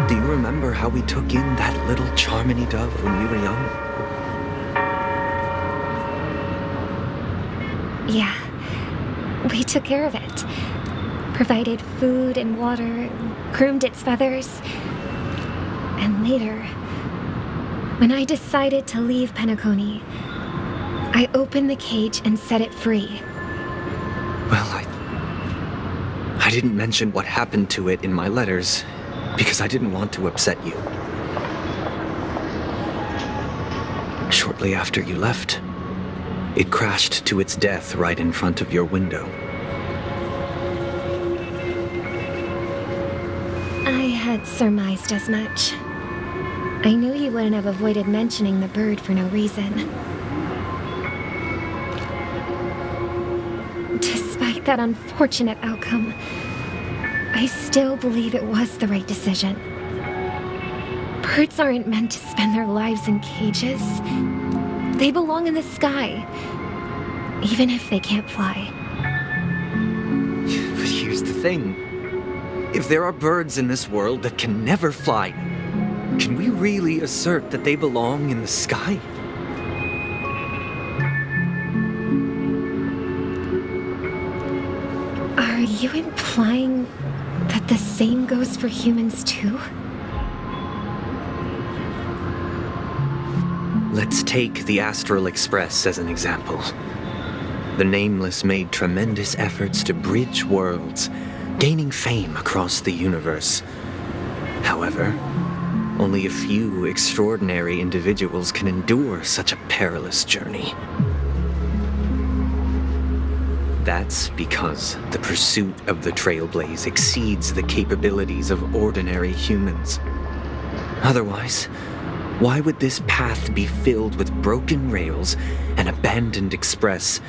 Do you remember how we took in that little Charmony dove when we were young? Yeah, we took care of it. Provided food and water, groomed its feathers. And later, when I decided to leave Penacony, I opened the cage and set it free. Well, I didn't mention what happened to it in my letters because I didn't want to upset you. Shortly after you left, it crashed to its death right in front of your window. I had surmised as much. I knew you wouldn't have avoided mentioning the bird for no reason. Despite that unfortunate outcome, I still believe it was the right decision. Birds aren't meant to spend their lives in cages. They belong in the sky, even if they can't fly. But here's the thing. If there are birds in this world that can never fly, can we really assert that they belong in the sky? Are you implying that the same goes for humans too? Let's take the Astral Express as an example. The Nameless made tremendous efforts to bridge worlds, gaining fame across the universe. However, only a few extraordinary individuals can endure such a perilous journey. That's because the pursuit of the Trailblaze exceeds the capabilities of ordinary humans. Otherwise, why would this path be filled with broken rails, an abandoned express,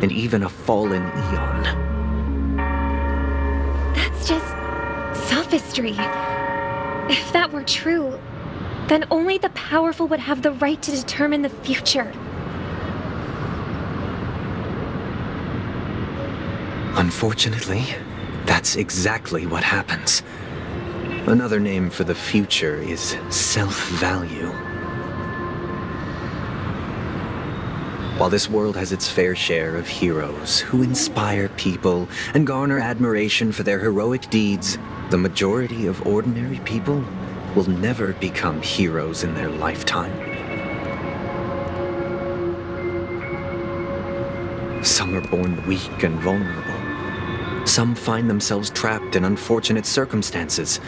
and even a fallen eon? That's just sophistry. If that were true, then only the powerful would have the right to determine the future. Unfortunately, that's exactly what happens. Another name for the future is self-value. While this world has its fair share of heroes who inspire people and garner admiration for their heroic deeds, the majority of ordinary people will never become heroes in their lifetime. Some are born weak and vulnerable. Some find themselves trapped in unfortunate circumstances.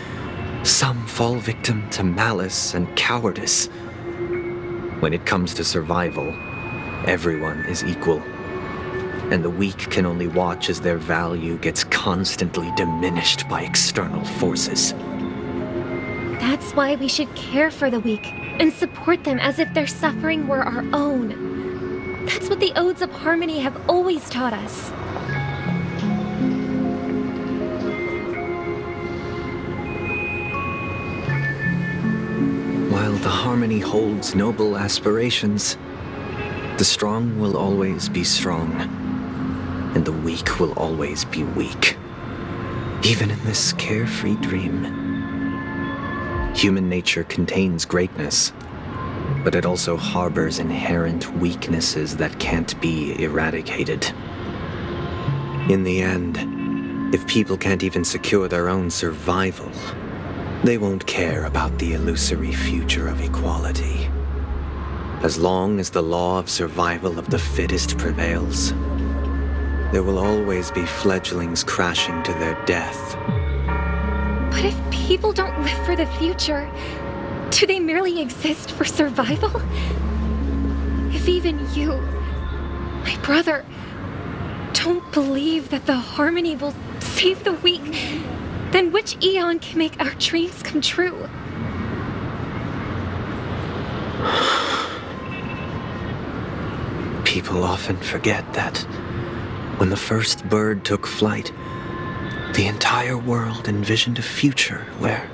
Some fall victim to malice and cowardice. When it comes to survival, everyone is equal. And the weak can only watch as their value gets constantly diminished by external forces. That's why we should care for the weak and support them as if their suffering were our own. That's what the Odes of Harmony have always taught us. While the Harmony holds noble aspirations, the strong will always be strong, and the weak will always be weak. Even in this carefree dream, human nature contains greatness, but it also harbors inherent weaknesses that can't be eradicated. In the end, if people can't even secure their own survival, they won't care about the illusory future of equality. As long as the law of survival of the fittest prevails, there will always be fledglings crashing to their death. But if people don't live for the future, do they merely exist for survival? If even you, my brother, don't believe that the harmony will save the weak, then which eon can make our dreams come true? People often forget that when the first bird took flight, the entire world envisioned a future where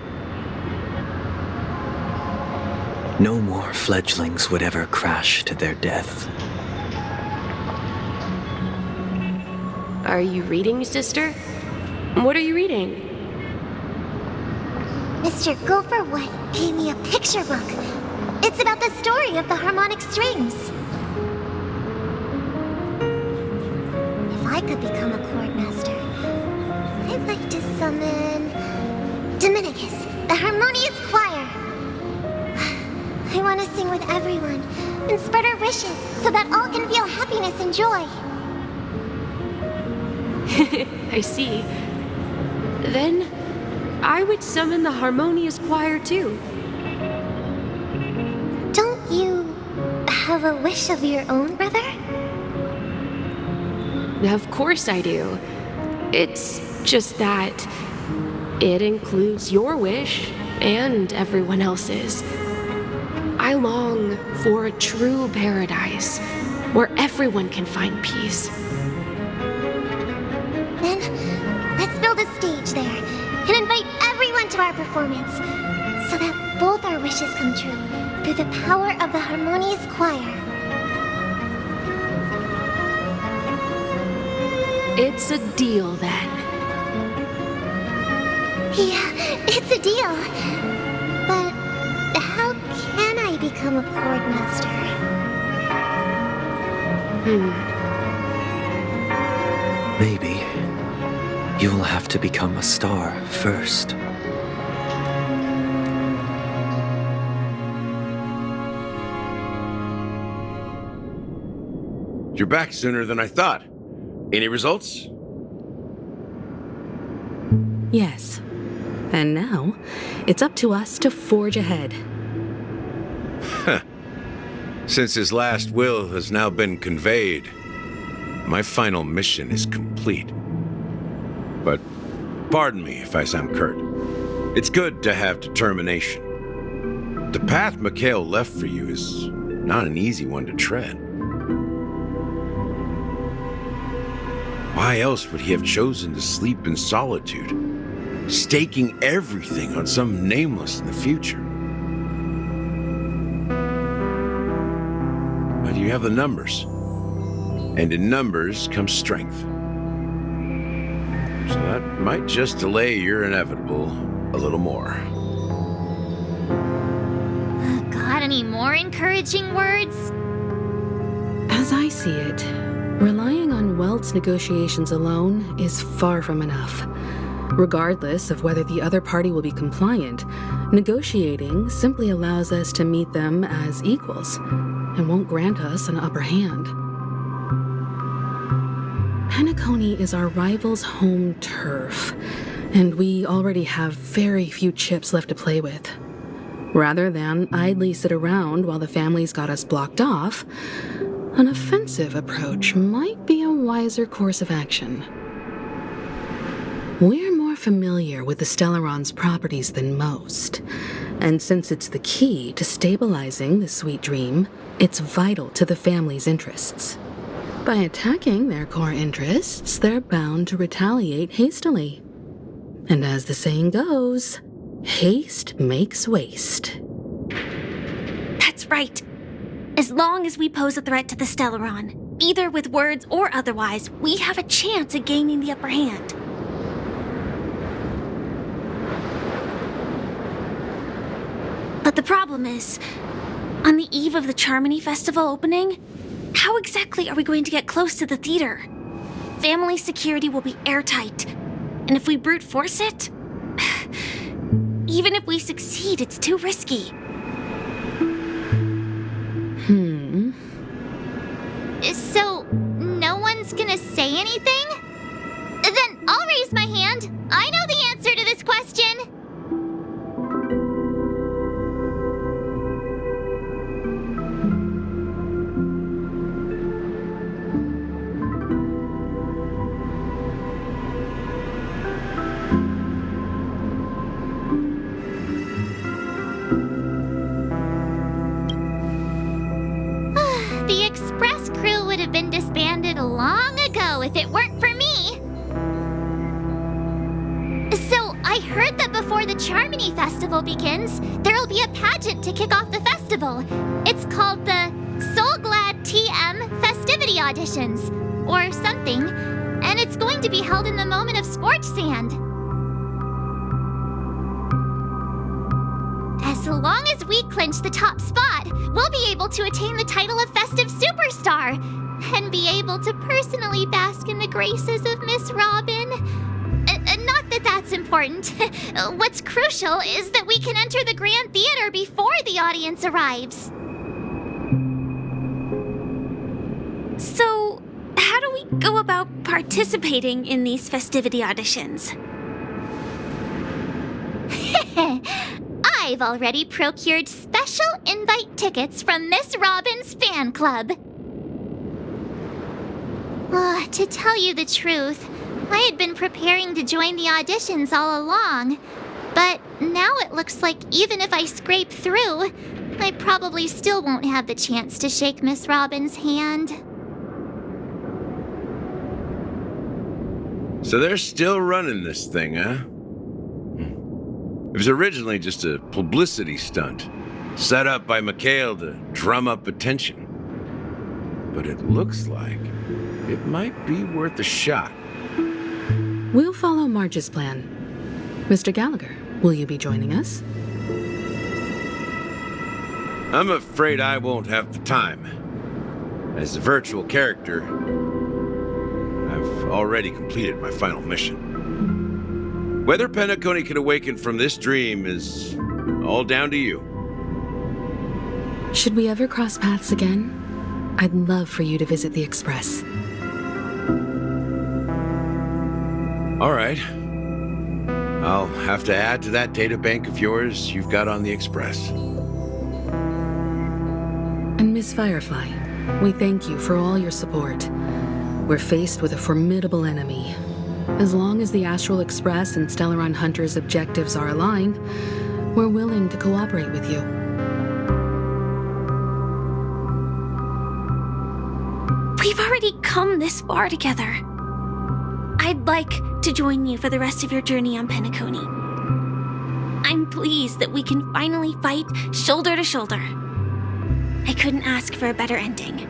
no more fledglings would ever crash to their death. Are you reading, sister? What are you reading? Mr. Gopherwood gave me a picture book. It's about the story of the harmonic strings. If I could become a chord master, I'd like to summon Dominicus, the harmonious choir. I want to sing with everyone and spread our wishes so that all can feel happiness and joy. I see. Then, I would summon the harmonious choir too. Don't you have a wish of your own, brother? Of course I do. It's just that it includes your wish and everyone else's. I long for a true paradise where everyone can find peace. Then, let's build a stage there and invite everyone to our performance so that both our wishes come true through the power of the harmonious choir. It's a deal then. Yeah, it's a deal. But how can I become a chord master? Maybe you will have to become a star first. You're back sooner than I thought. Any results? Yes. And now, it's up to us to forge ahead. Since his last will has now been conveyed, my final mission is complete. But pardon me if I sound curt. It's good to have determination. The path Mikhail left for you is not an easy one to tread. Why else would he have chosen to sleep in solitude, staking everything on some nameless in the future? But you have the numbers, and in numbers comes strength. So that might just delay your inevitable a little more. Got any more encouraging words? As I see it, relying on Welt's negotiations alone is far from enough. Regardless of whether the other party will be compliant, negotiating simply allows us to meet them as equals and won't grant us an upper hand. Penacony is our rival's home turf, and we already have very few chips left to play with. Rather than idly sit around while the family's got us blocked off, an offensive approach might be a wiser course of action. We're more familiar with the Stellaron's properties than most, and since it's the key to stabilizing the sweet dream, it's vital to the family's interests. By attacking their core interests, they're bound to retaliate hastily. And as the saying goes, haste makes waste. That's right. As long as we pose a threat to the Stellaron, either with words or otherwise, we have a chance at gaining the upper hand. But the problem is, On the eve of the Charmony Festival opening, how exactly are we going to get close to the theater? Family security will be airtight, and if we brute force it, even if we succeed, it's too risky. So, no one's gonna say anything? Then I'll raise my hand. I know the answer to this question. The Express crew would have been disbanded long ago if it weren't for me. So, I heard that before the Charmony Festival begins, there'll be a pageant to kick off the festival. It's called the Soul Glad TM Festivity Auditions, or something, and it's going to be held in the moment of scorched sand. As long as we clinch the top spot, we'll be able to attain the title of Festive Superstar and be able to personally bask in the graces of Miss Robin. Not that that's important. What's crucial is that we can enter the Grand Theater before the audience arrives. So, how do we go about participating in these festivity auditions? I've already procured special invite tickets from Miss Robin's fan club. To tell you the truth, I had been preparing to join the auditions all along, but now it looks like even if I scrape through, I probably still won't have the chance to shake Miss Robin's hand. So they're still running this thing, huh? It was originally just a publicity stunt, set up by Mikhail to drum up attention. But it looks like it might be worth a shot. We'll follow Marge's plan. Mr. Gallagher, will you be joining us? I'm afraid I won't have the time. As a virtual character, I've already completed my final mission. Whether Penacony can awaken from this dream is all down to you. Should we ever cross paths again? I'd love for you to visit the Express. All right. I'll have to add to that data bank of yours you've got on the Express. And Miss Firefly, we thank you for all your support. We're faced with a formidable enemy. As long as the Astral Express and Stellaron Hunter's objectives are aligned, we're willing to cooperate with you. We've already come this far together. I'd like to join you for the rest of your journey on Penacony. I'm pleased that we can finally fight shoulder to shoulder. I couldn't ask for a better ending.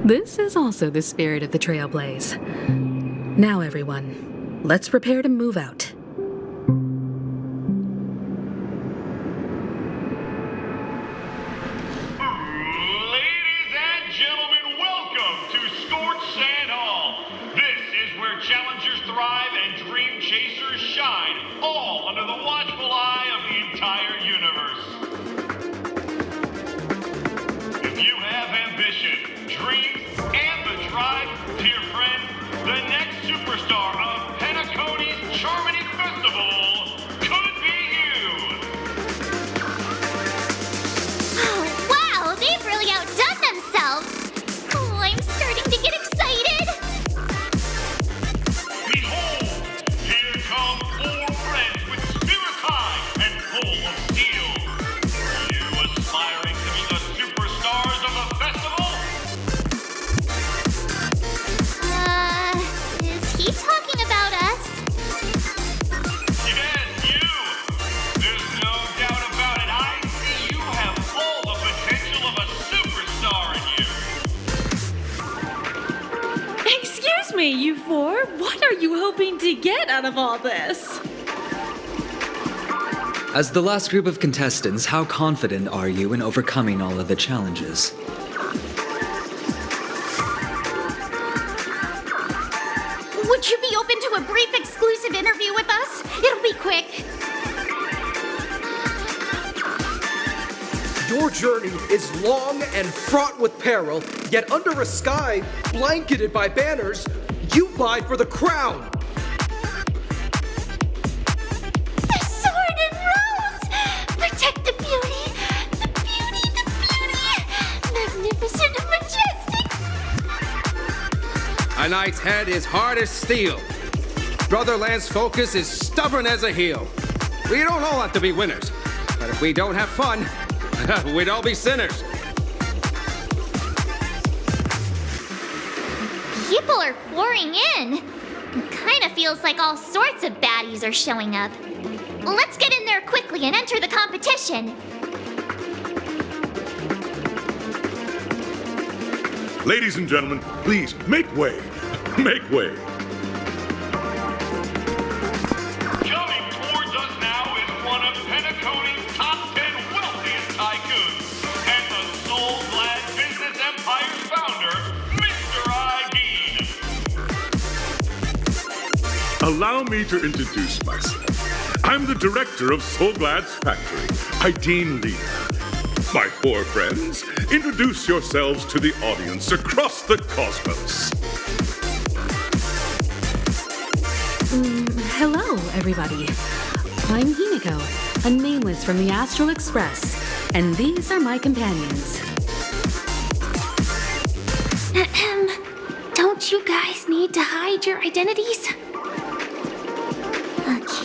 This is also the spirit of the Trailblaze. Now, everyone, let's prepare to move out. Ladies and gentlemen, welcome to Scorched Sand Hall. This is where challengers thrive and dream chasers shine, all under the watchful eye of the entire universe. If you have ambition, dreams, and the drive, dear friend, the next superstar of Penacony's Charmony Festival could be you. Oh, wow, they've really outdone themselves. Oh, I'm starting to get excited. Behold, here come 4 friends with spirits high and full of steel. Are you aspiring to be the superstars of the festival? Is he talking about us? Yes, you! There's no doubt about it. I see you have all the potential of a superstar in you. Excuse me, you four. What are you hoping to get out of all this? As the last group of contestants, how confident are you in overcoming all of the challenges? Would you be open to a brief exclusive interview with us? It'll be quick. Your journey is long and fraught with peril, yet under a sky blanketed by banners, you vie for the crown. The sword and rose! Protect the beauty! The beauty, the beauty! Magnificent and majestic! A knight's head is hard as steel. Brother Lance's focus is stubborn as a heel. We don't all have to be winners, but if we don't have fun, we'd all be sinners. People are pouring in. It kind of feels like all sorts of baddies are showing up. Let's get in there quickly and enter the competition. Ladies and gentlemen, please make way. Make way. Coming towards us now is one of Penacony's top 10 wealthiest tycoons and the soul-glad business empire's founder, Mr. Igeen. Allow me to introduce myself. I'm the director of Soulglad's factory, Igeen Lee. My 4 friends, introduce yourselves to the audience across the cosmos. Hello, everybody. I'm Himiko, a nameless from the Astral Express, and these are my companions. Don't you guys need to hide your identities?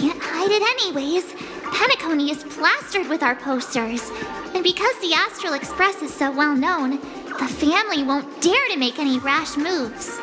Can't hide it anyways. Penacony is plastered with our posters. And because the Astral Express is so well known, the family won't dare to make any rash moves.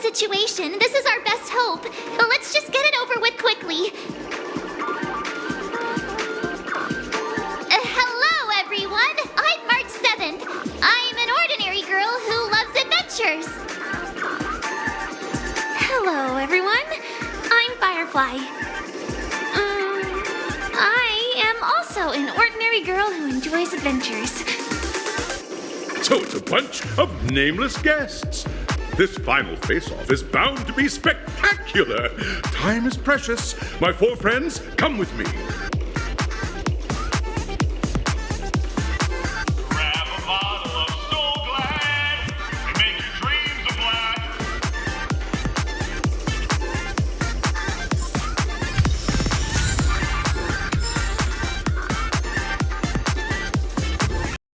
Situation. This is our best hope. Let's just get it over with quickly. Hello, everyone. I'm March 7th. I'm an ordinary girl who loves adventures. Hello, everyone. I'm Firefly. I am also an ordinary girl who enjoys adventures. So it's a bunch of nameless guests. This final face-off is bound to be spectacular. Time is precious. My 4 friends, come with me.